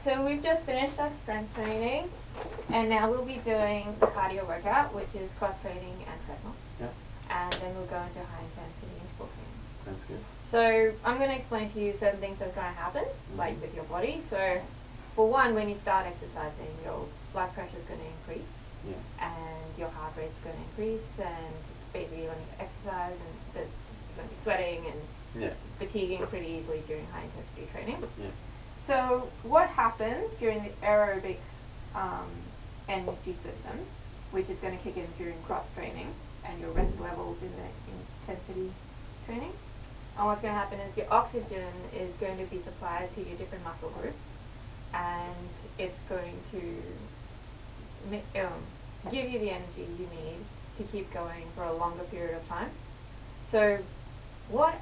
so we've just finished our strength training, and now we'll be doing the cardio workout, which is cross training and treadmill. Yeah. And then we'll go into high intensity interval training. That's good. So I'm going to explain to you certain things that are going to happen, like with your body. So for one, when you start exercising, your blood pressure is going to increase, and your heart rate is going to increase, and basically you're going to exercise, and you're going to be sweating and fatiguing pretty easily during high intensity training. So what happens during the aerobic energy systems, which is going to kick in during cross training and your rest levels in the intensity training, and what's going to happen is your oxygen is going to be supplied to your different muscle groups, and it's going to give you the energy you need to keep going for a longer period of time. So what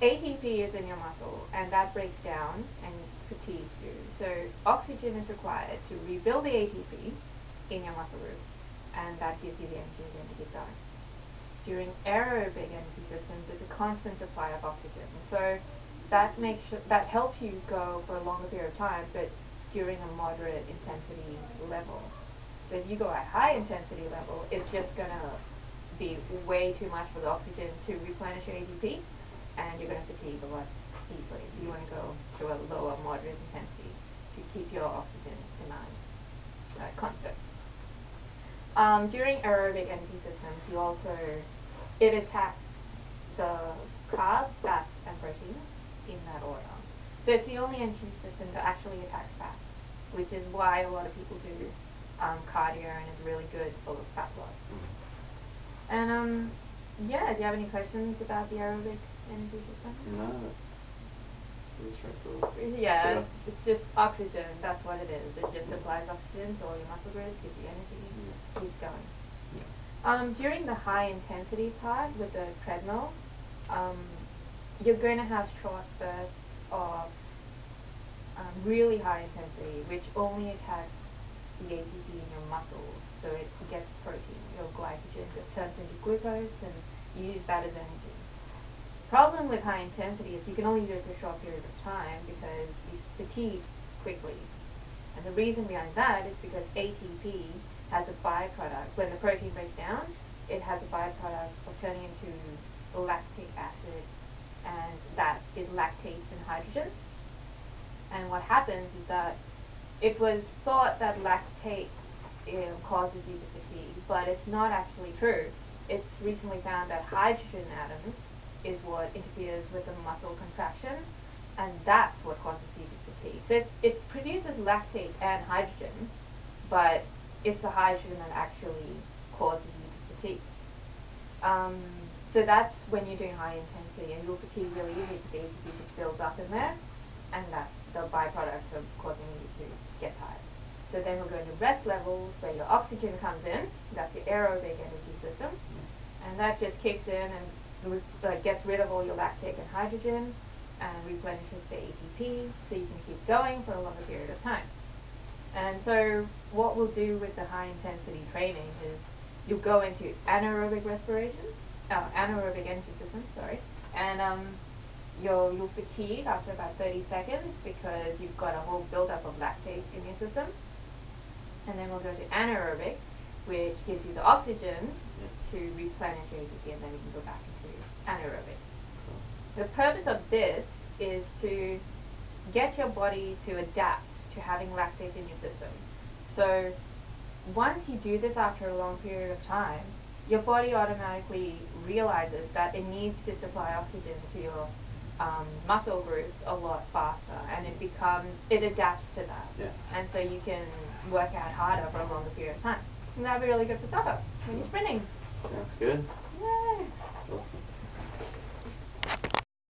ATP is in your muscle, and that breaks down and fatigues you. So oxygen is required to rebuild the ATP in your muscle group, and that gives you the energy again to keep going. During aerobic energy systems, it's a constant supply of oxygen. So that helps you go for a longer period of time, but during a moderate intensity level. So if you go at high intensity level, it's just going to be way too much for the oxygen to replenish your ATP, and you're going to fatigue a lot easily. So you want to go to a lower moderate intensity to keep your oxygen demand constant. During aerobic energy systems, it attacks the carbs, fats, and proteins in that order. So it's the only energy system that actually attacks fat, which is why a lot of people do cardio, and it's really good for fat loss. And do you have any questions about the aerobic energy system? No, that's straightforward. Yeah, it's just oxygen. That's what it is. It just supplies oxygen to all your muscle groups, gives you energy, keeps going. During the high intensity part with the treadmill, you're going to have short bursts of really high intensity, which only attacks the ATP in your muscles. So it gets protein, your glycogen, that turns into glucose, and you use that as energy. Problem with high intensity is you can only do it for a short period of time because you fatigue quickly. And the reason behind that is because ATP has a byproduct. When the protein breaks down, it has a byproduct of turning into lactic acid, and that is lactate and hydrogen. And what happens is that it was thought that lactate causes you to fatigue, but it's not actually true. It's recently found that hydrogen atoms is what interferes with the muscle contraction, and that's what causes you to fatigue. So it produces lactate and hydrogen, but it's the hydrogen that actually causes you to fatigue. So that's when you're doing high intensity, and you'll fatigue really easily because the ATP just builds up in there, and that's the byproduct of causing you to get tired. So then we'll go into rest levels where your oxygen comes in. That's your aerobic energy system, and that just kicks in and gets rid of all your lactate and hydrogen and replenishes the ATP so you can keep going for a longer period of time. And so what we'll do with the high intensity training is you'll go into anaerobic energy system, and you'll fatigue after about 30 seconds because you've got a whole buildup of lactate in your system. And then we'll go to anaerobic, which gives you the oxygen to replenish your ATP, and then you can go back into anaerobic. The purpose of this is to get your body to adapt to having lactate in your system. So once you do this after a long period of time, your body automatically realizes that it needs to supply oxygen to your muscle groups a lot faster, and it adapts to that. And so you can work out harder for a longer period of time. And that'd be really good for soccer when you're sprinting. Sounds good. Yay! Awesome.